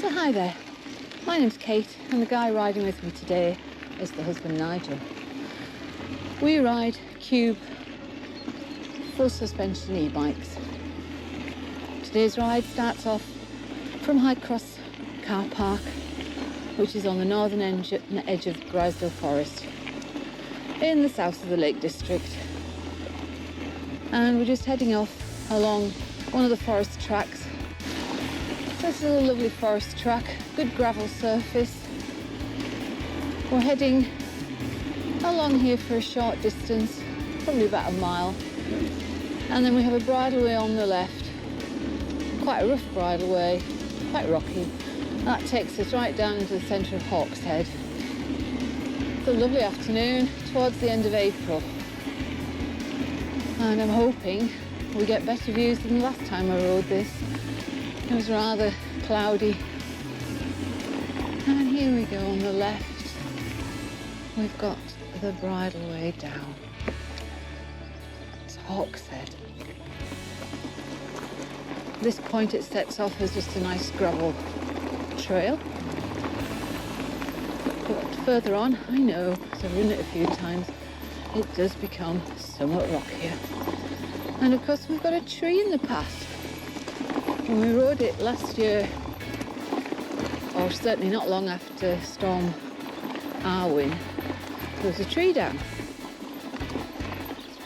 So hi there, my name's Kate and the guy riding with me today is the husband Nigel. We ride cube full suspension e-bikes. Today's ride starts off from High Cross car park, which is on the northern edge of Grizedale Forest in the south of the Lake District. And we're just heading off along one of the forest tracks. So this is a lovely forest track, good gravel surface. We're heading along here for a short distance, probably about a mile. And then we have a bridleway on the left, quite a rough bridleway, quite rocky. That takes us right down into the centre of Hawkshead. It's a lovely afternoon towards the end of April. And I'm hoping we get better views than the last time I rode this. It was rather cloudy. And here we go on the left. We've got the bridleway down. It's Hawkshead. At this point it sets off as just a nice gravel trail. But further on, I know, because I've ridden it a few times, it does become somewhat rockier. And of course we've got a tree in the path. When we rode it last year, or certainly not long after Storm Arwen, there was a tree down.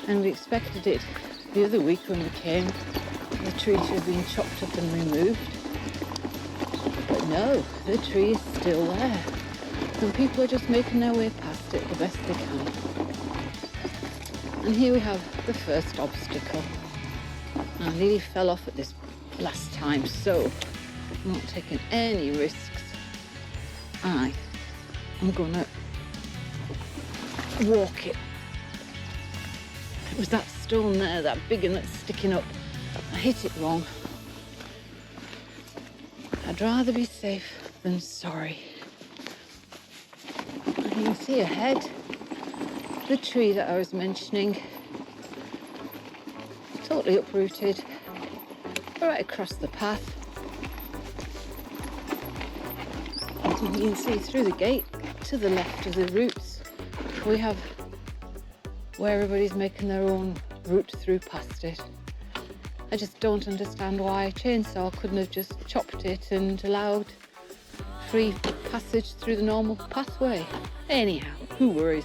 And we expected it the other week when we came, the tree should have been chopped up and removed. But no, the tree is still there. And people are just making their way past it the best they can. And here we have the first obstacle. I nearly fell off at this last time, so I'm not taking any risks. I'm gonna walk it. It was that stone there, that big one that's sticking up. I hit it wrong. I'd rather be safe than sorry. And you can see ahead the tree that I was mentioning, totally uprooted, right across the path. And you can see through the gate to the left of the roots, we have where everybody's making their own route through past it. I just don't understand why a chainsaw couldn't have just chopped it and allowed free passage through the normal pathway. Anyhow, who worries?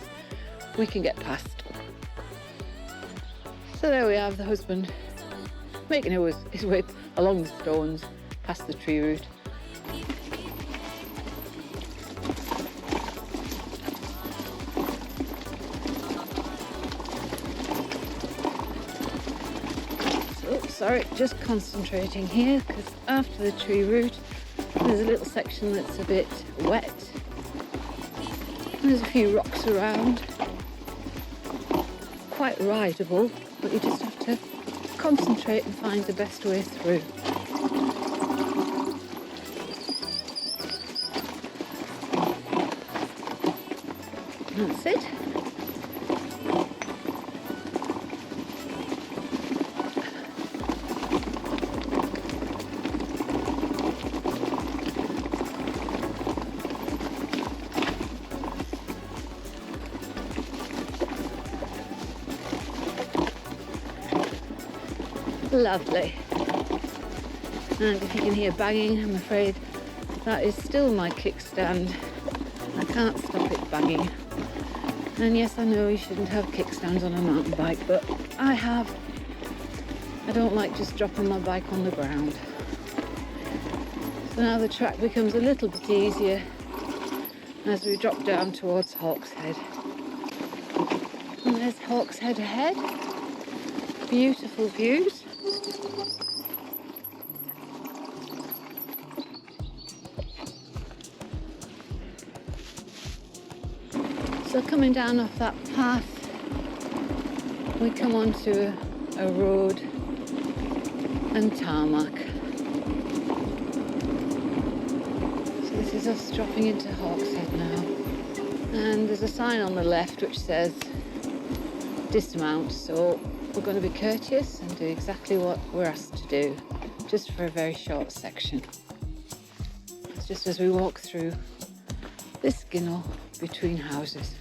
We can get past. So there we have the husband making his way along the stones past the tree route. Sorry, just concentrating here because after the tree route there's a little section that's a bit wet. There's a few rocks around. Quite rideable, but you just have to concentrate and find the best way through. That's it. Lovely. And if you can hear banging, I'm afraid that is still my kickstand. I can't stop it banging. And yes, I know you shouldn't have kickstands on a mountain bike, but I have. I don't like just dropping my bike on the ground. So now the track becomes a little bit easier as we drop down towards Hawkshead. And there's Hawkshead ahead. Beautiful views. So coming down off that path, we come onto a road and tarmac. So this is us dropping into Hawkshead now. And there's a sign on the left which says dismount, so we're going to be courteous and do exactly what we're asked to do, just for a very short section. path just as we walk through this skinnel between houses.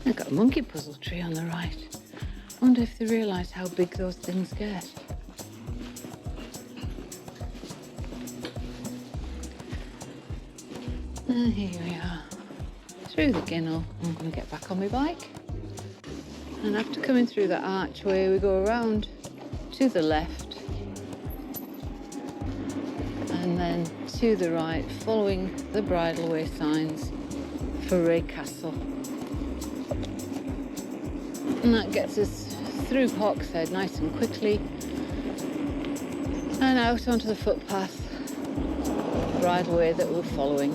They've got a monkey puzzle tree on the right. I wonder if they realise how big those things get. And here we are, through the ginnel. I'm going to get back on my bike. And after coming through that archway, we go around to the left and then to the right, following the bridleway signs for Ray Castle. And that gets us through Hawkshead nice and quickly and out onto the footpath, bridleway that we're following.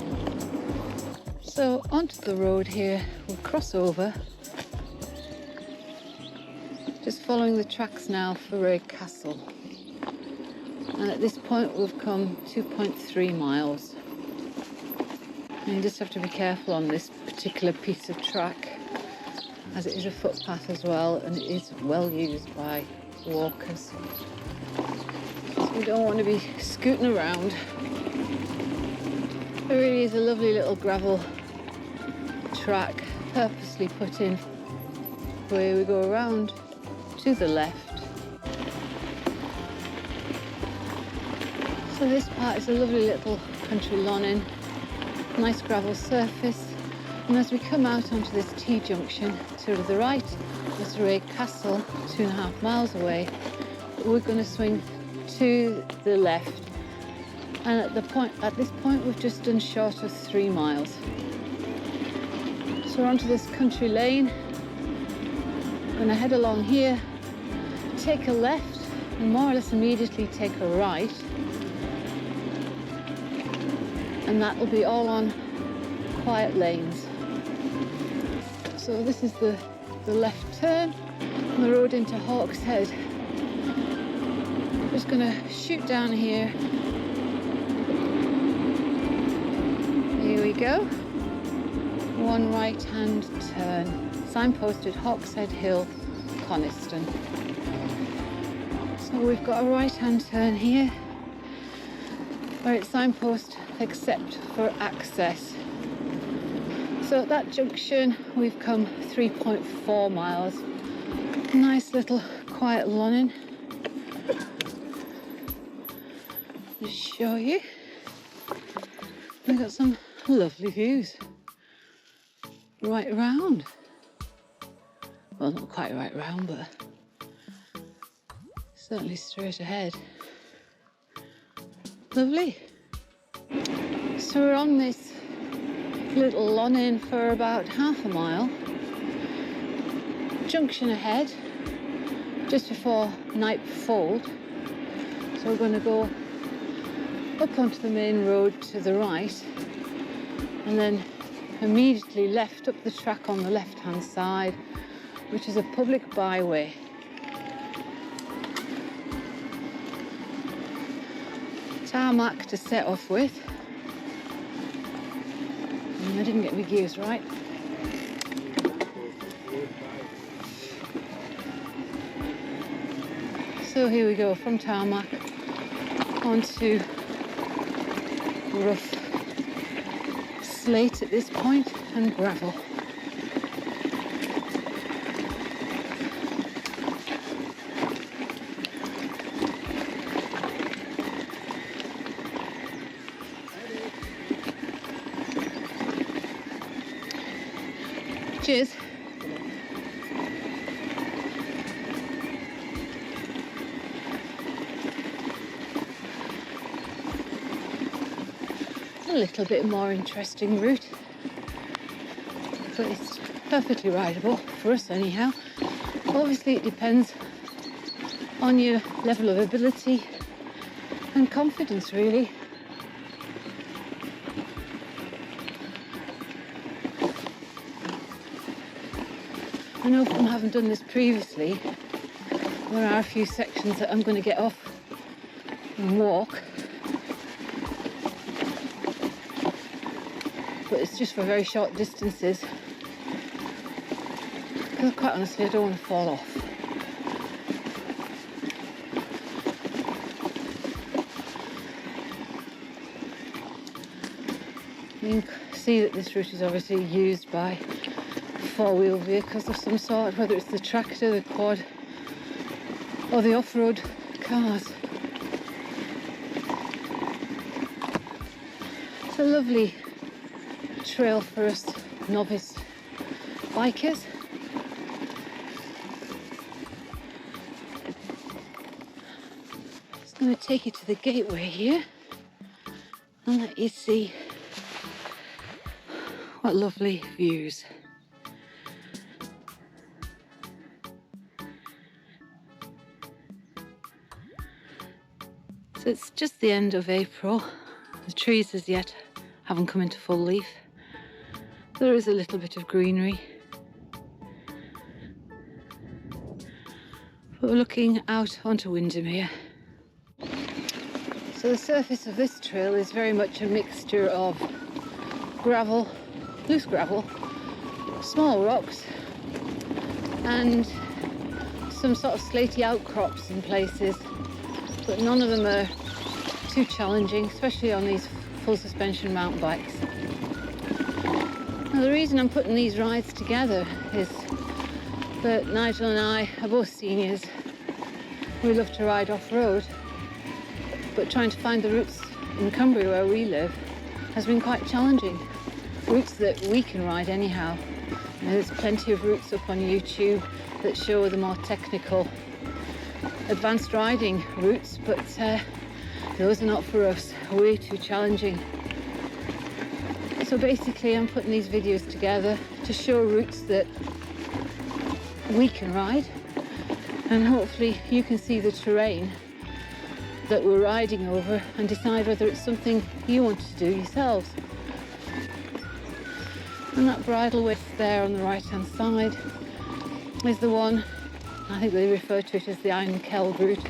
So onto the road here, we'll cross over, just following the tracks now for Ray Castle. And at this point we've come 2.3 miles. And you just have to be careful on this particular piece of track, as it is a footpath as well, and it is well used by walkers. So we don't want to be scooting around. It really is a lovely little gravel track, purposely put in where we go around to the left. So this part is a lovely little country lawn-in, nice gravel surface. And as we come out onto this T-junction, to the right is Ray Castle, 2.5 miles away. We're going to swing to the left. And at this point we've just done short of 3 miles. So we're onto this country lane. I'm going to head along here, take a left, and more or less immediately take a right. And that will be all on quiet lanes. So this is the left turn on the road into Hawkshead. Just going to shoot down here. Here we go. One right hand turn. Signposted Hawkshead Hill, Coniston. So we've got a right hand turn here where it's signpost except for access. So at that junction we've come 3.4 miles. Nice little quiet lawn-in. Just show you. We've got some lovely views right around. Well, not quite right round, but certainly straight ahead. Lovely. So we're on this little lawn-in for about half a mile. Junction ahead, just before Knipe Fold. So we're going to go up onto the main road to the right and then immediately left up the track on the left-hand side, which is a public byway. Tarmac to set off with. And I didn't get my gears right. So here we go, from tarmac onto rough slate at this point and gravel. Cheers. A little bit more interesting route, but it's perfectly rideable for us anyhow. Obviously it depends on your level of ability and confidence, really. I know from having done this previously, there are a few sections that I'm going to get off and walk, but it's just for very short distances, because quite honestly I don't want to fall off. You can see that this route is obviously used by four-wheel vehicles of some sort, whether it's the tractor, the quad, or the off-road cars. It's a lovely trail for us novice bikers. Just going to take you to the gateway here and let you see what lovely views. So it's just the end of April. The trees as yet haven't come into full leaf. There is a little bit of greenery. But we're looking out onto Windermere. So the surface of this trail is very much a mixture of gravel, loose gravel, small rocks, and some sort of slaty outcrops in places. But none of them are too challenging, especially on these full suspension mountain bikes. Now the reason I'm putting these rides together is that Nigel and I are both seniors. We love to ride off-road, but trying to find the routes in Cumbria where we live has been quite challenging. Routes that we can ride anyhow. There's plenty of routes up on YouTube that show the more technical advanced riding routes, but those are not for us, way too challenging. So basically I'm putting these videos together to show routes that we can ride, and hopefully you can see the terrain that we're riding over and decide whether it's something you want to do yourselves. And that bridleway there on the right hand side is the one, I think they refer to it as the Iron Kell route.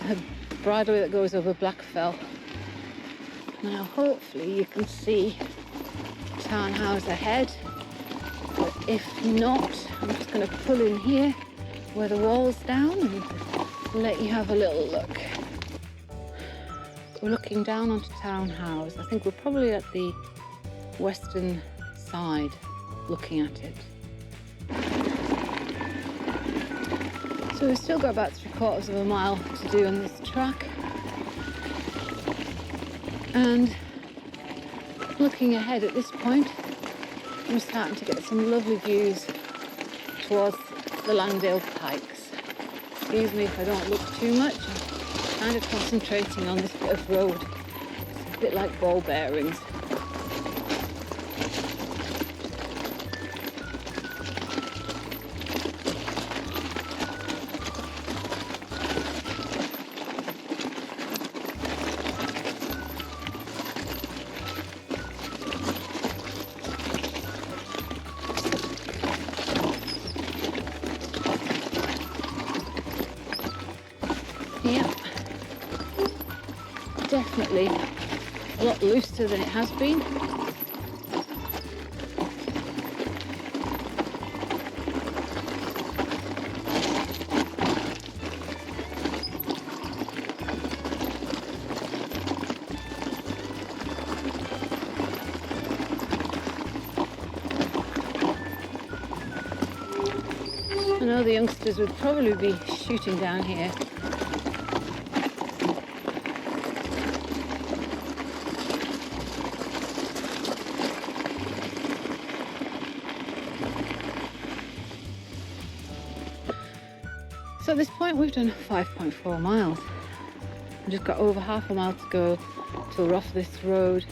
A bridleway that goes over Blackfell. Now hopefully you can see Tarn Hows ahead, but if not, I'm just going to pull in here where the wall's down and let you have a little look. We're looking down onto Tarn Hows. I think we're probably at the western side looking at it. So we've still got about 3/4 of a mile to do on this track, and looking ahead at this point we're starting to get some lovely views towards the Langdale Pikes. Excuse me if I don't look too much, I'm kind of concentrating on this bit of road. It's a bit like ball bearings. Yeah, definitely a lot looser than it has been. I know the youngsters would probably be shooting down here. So at this point we've done 5.4 miles. We've just got over half a mile to go till we're off this road.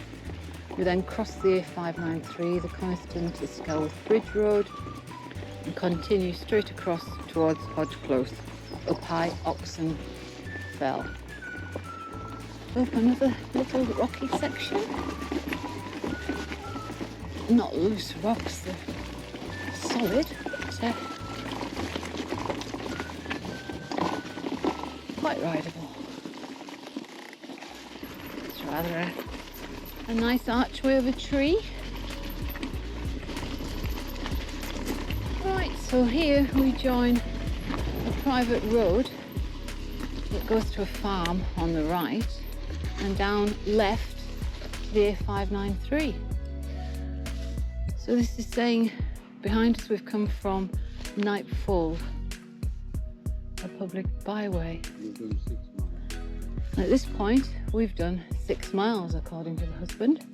We then cross the A593, the Coniston to Skelworth Bridge Road, and continue straight across towards Hodge Close, up High Oxen Fell. Up another little rocky section. Not loose rocks, they're solid, but quite rideable. It's rather a nice archway of a tree. Right, so here we join a private road that goes to a farm on the right, and down left the A593. So this is saying behind us we've come from Knipe Fold, a public byway. We've done 6 miles. At this point we've done 6 miles according to the husband.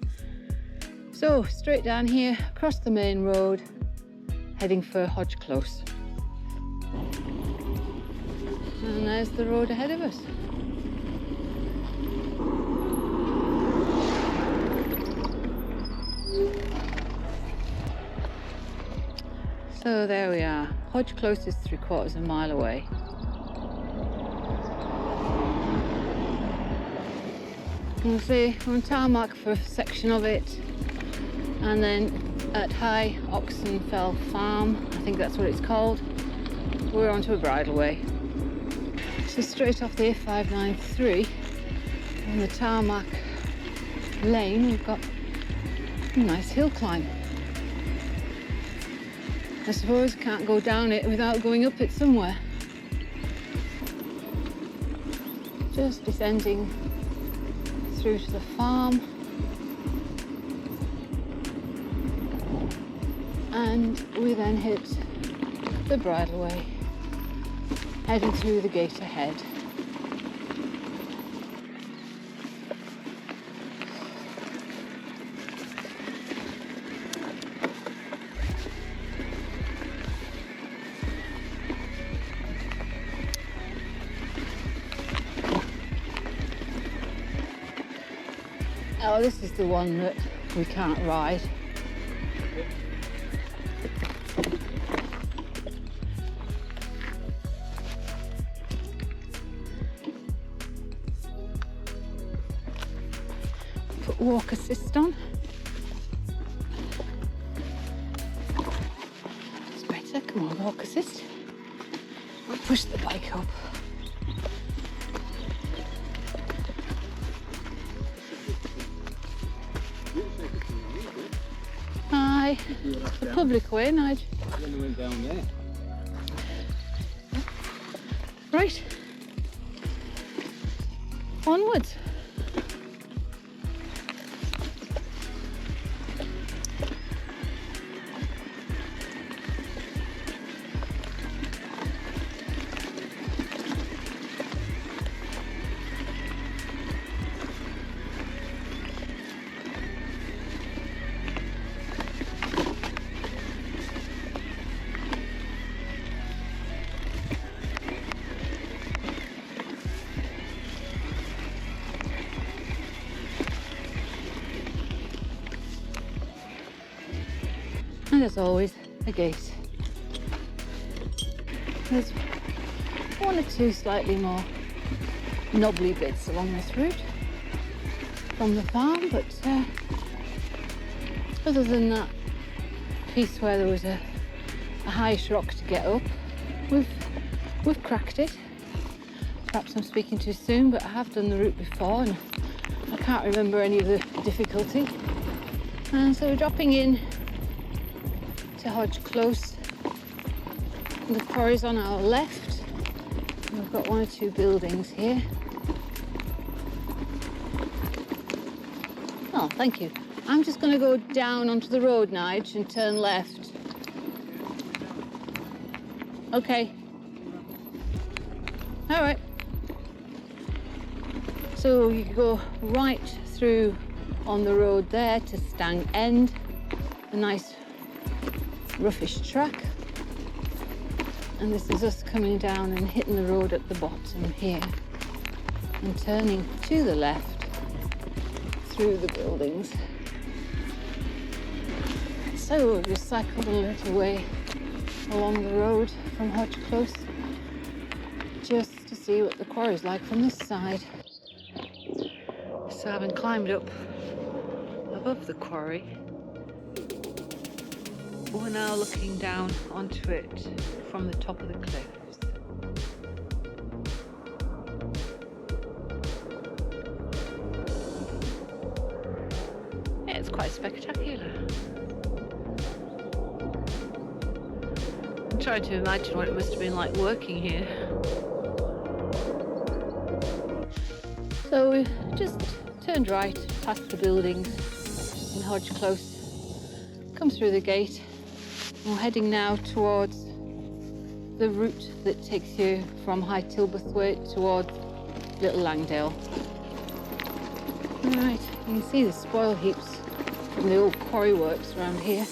So straight down here, across the main road, heading for Hodge Close. And there's the road ahead of us. So there we are. Hodge Close is 3/4 of a mile away. You can see we're on tarmac for a section of it, and then at High Oxenfell Farm, I think that's what it's called, we're onto a bridleway. So straight off the A593 on the tarmac lane, we've got a nice hill climb. I suppose can't go down it without going up it somewhere. Just descending through to the farm, and we then hit the bridleway, heading through the gate ahead. Oh, this is the one that we can't ride. Put walk assist on. It's better. Come on, walk assist. I'll push the bike up. Hi, the public way, Nigel. Then we went down there. Right. Onwards. And as always, a gate. There's 1 or 2 slightly more knobbly bits along this route from the farm, but other than that piece where there was a high rock to get up, we've cracked it. Perhaps I'm speaking too soon, but I have done the route before and I can't remember any of the difficulty. And so we're dropping in to Hodge Close. The quarry's on our left. We've got 1 or 2 buildings here. Oh, thank you. I'm just going to go down onto the road, Nige, and turn left. Okay. All right. So you go right through on the road there to Stang End, a nice roughish track, and this is us coming down and hitting the road at the bottom here and turning to the left through the buildings. So we've just cycled a little way along the road from Hodge Close just to see what the quarry's like from this side. So having climbed up above the quarry, we're now looking down onto it from the top of the cliffs. Yeah, it's quite spectacular. I'm trying to imagine what it must have been like working here. So we've just turned right, past the buildings in Hodge Close, come through the gate. We're heading now towards the route that takes you from High Tilberthwaite towards Little Langdale. Right, you can see the spoil heaps from the old quarry works around here.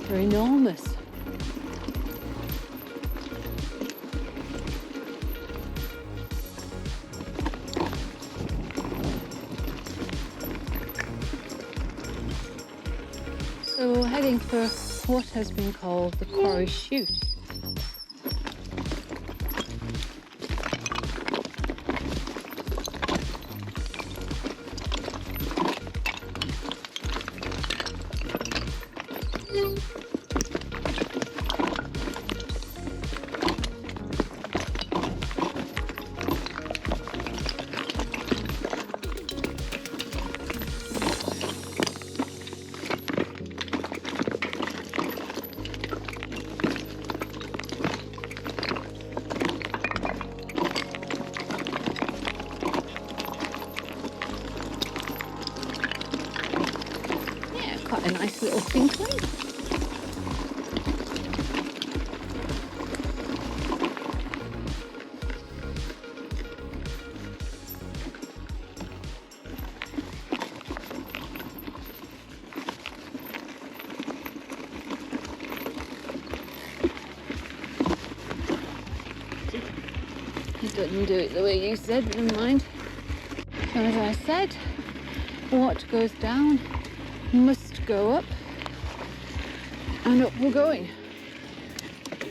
They're enormous. So we're heading for what has been called the quarry chute. Quite a nice little tinkling. It doesn't do it the way you said, never mind. So as I said, what goes down must go up, and up we're going.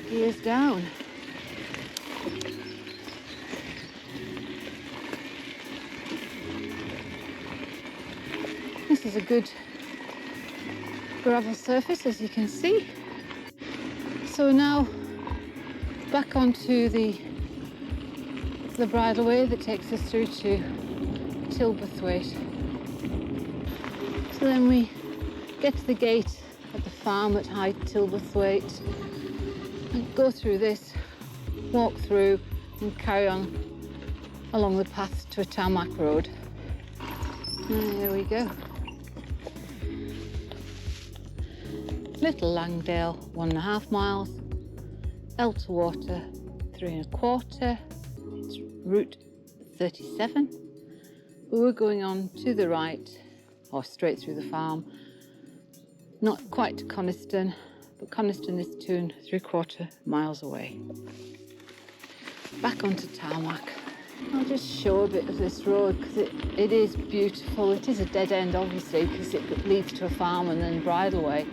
Gears down. This is a good gravel surface, as you can see. So now back onto the bridleway that takes us through to Tilberthwaite. So then we get to the gate at the farm at High Tilberthwaite and go through this, walk through and carry on along the path to a tarmac road. And there we go. Little Langdale, 1.5 miles. Elterwater, 3.25. It's route 37. But we're going on to the right, or straight through the farm. Not quite to Coniston, but Coniston is 2.75 miles away. Back onto tarmac. I'll just show a bit of this road because it is beautiful. It is a dead end, obviously, because it leads to a farm and then bridleway.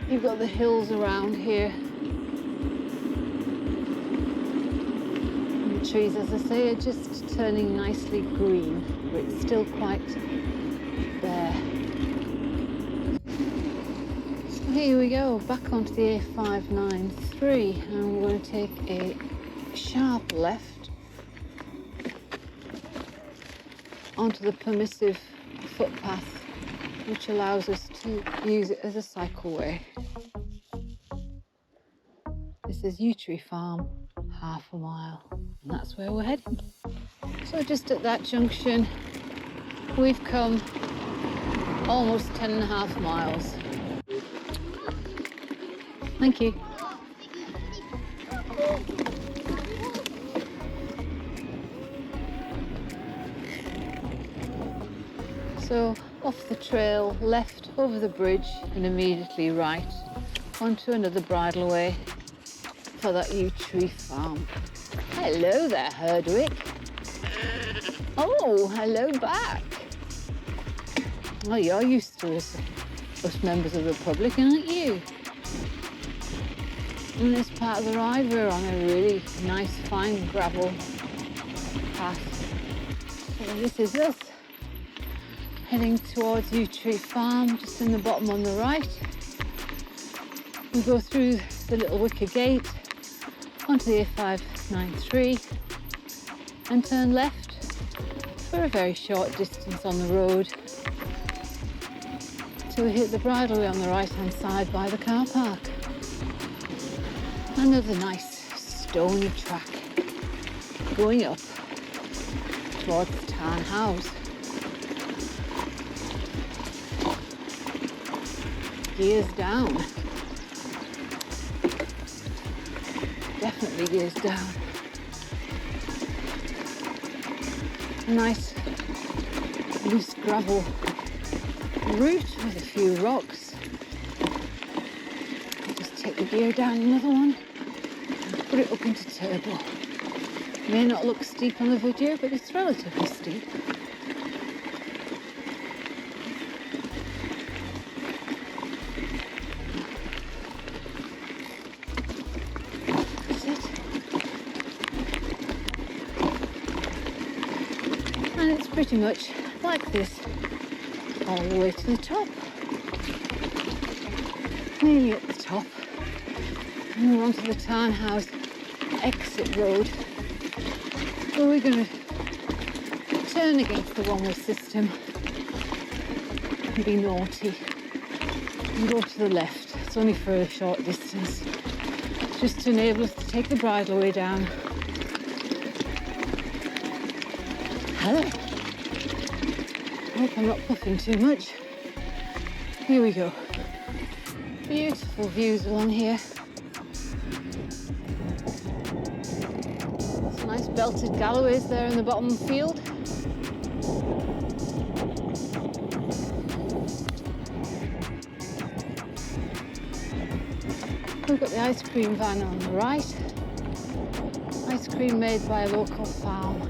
You've got the hills around here. And the trees, as I say, are just turning nicely green, but it's still quite bare. So here we go, back onto the A593, and we're going to take a sharp left onto the permissive footpath, which allows us to use it as a cycleway. This is Yew Tree Farm, 1/2 mile, and that's where we're heading. So just at that junction, we've come almost 10.5 miles. Thank you. So off the trail, left over the bridge and immediately right onto another bridleway for that Yew Tree Farm. Hello there, Herdwick. Oh, hello back. Oh, you're used to us members of the public, aren't you? In this part of the ride, we're on a really nice, fine gravel path. So this is us, heading towards Yew Tree Farm, just in the bottom on the right. We go through the little wicker gate, onto the A593, and turn left for a very short distance on the road till we hit the bridleway on the right-hand side by the car park. Another nice stony track. going up towards Tarn Hows. Gears down. Definitely gears down. A nice loose gravel route with a few rocks. Just take the gear down another one and put it up into turbo. May not look steep on the video, but it's relatively steep. And it's pretty much like this all the way to the top. Nearly at the top. And we're onto the Tarn Hows exit road, where we're going to turn against the one-way system and be naughty and go to the left. It's only for a short distance, just to enable us to take the bridleway down. Hello. Hope I'm not puffing too much. Here we go. Beautiful views along here. Some nice belted galloways there in the bottom field. We've got the ice cream van on the right. Ice cream made by a local farm.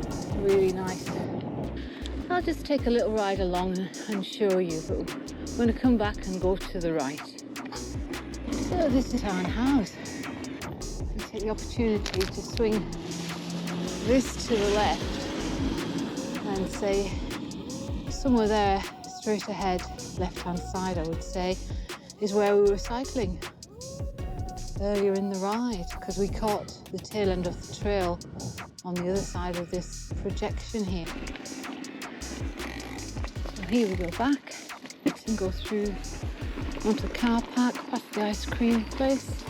Really nice. I'll just take a little ride along and show you, but I'm going to come back and go to the right. So this is Tarn Hows. I take the opportunity to swing this to the left and say somewhere there, straight ahead, left-hand side I would say, is where we were cycling earlier in the ride, because we caught the tail end of the trail on the other side of this projection here. So here we go back and go through onto the car park, past the ice cream place,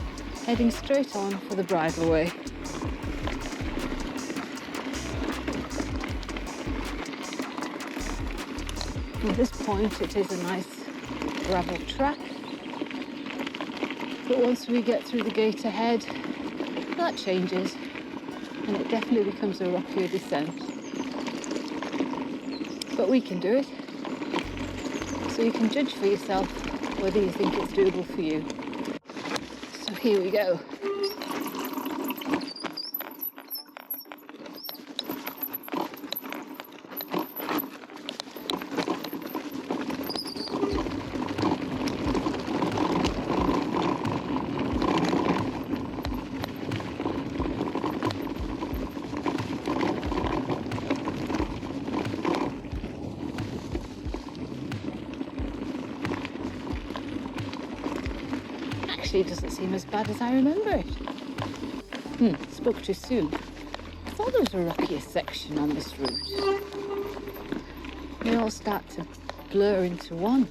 heading straight on for the bridleway. At this point it is a nice gravel track, but once we get through the gate ahead, that changes and it definitely becomes a rockier descent. But we can do it, so you can judge for yourself whether you think it's doable for you. So here we go. It doesn't seem as bad as I remember it. Spoke too soon. I thought there was a rockier section on this route. They all start to blur into one.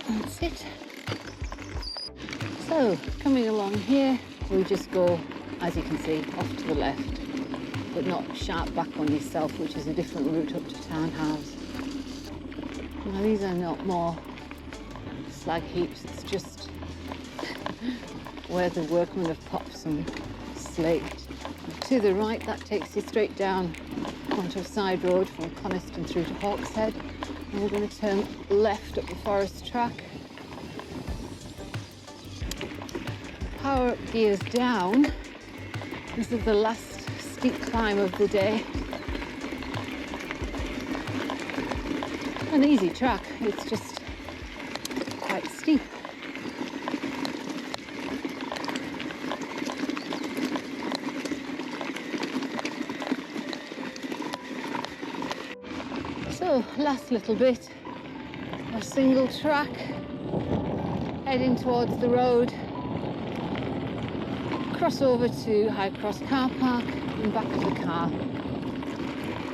That's it. So, coming along here, we just go, as you can see, off to the left, but not sharp back on yourself, which is a different route up to Tarn Hows. Now, these are not more slag heaps, it's just where the workmen have popped some slate. To the right, that takes you straight down onto a side road from Coniston through to Hawkshead. And we're going to turn left up the forest track. Power gears down. This is the last steep climb of the day. An easy track, it's just quite steep. So, last little bit, a single track, heading towards the road, cross over to High Cross car park and back to the car.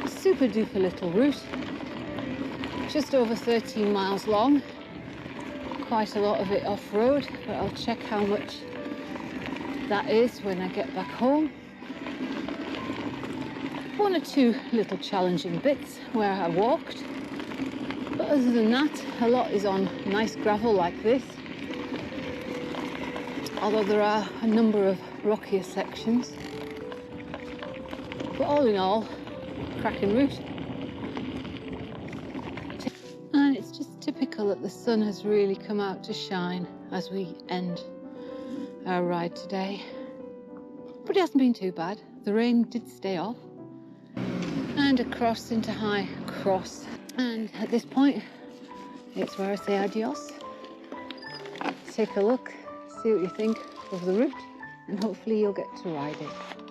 Super duper little route, just over 13 miles long, quite a lot of it off-road, but I'll check how much that is when I get back home. One or two little challenging bits where I walked, but other than that, a lot is on nice gravel like this, although there are a number of rockier sections. But all in all, cracking route. And it's just typical that the sun has really come out to shine as we end our ride today. But it hasn't been too bad. The rain did stay off. And across into High Cross. And at this point, it's where I say adios. Take a look, see what you think of the route, and hopefully you'll get to ride it.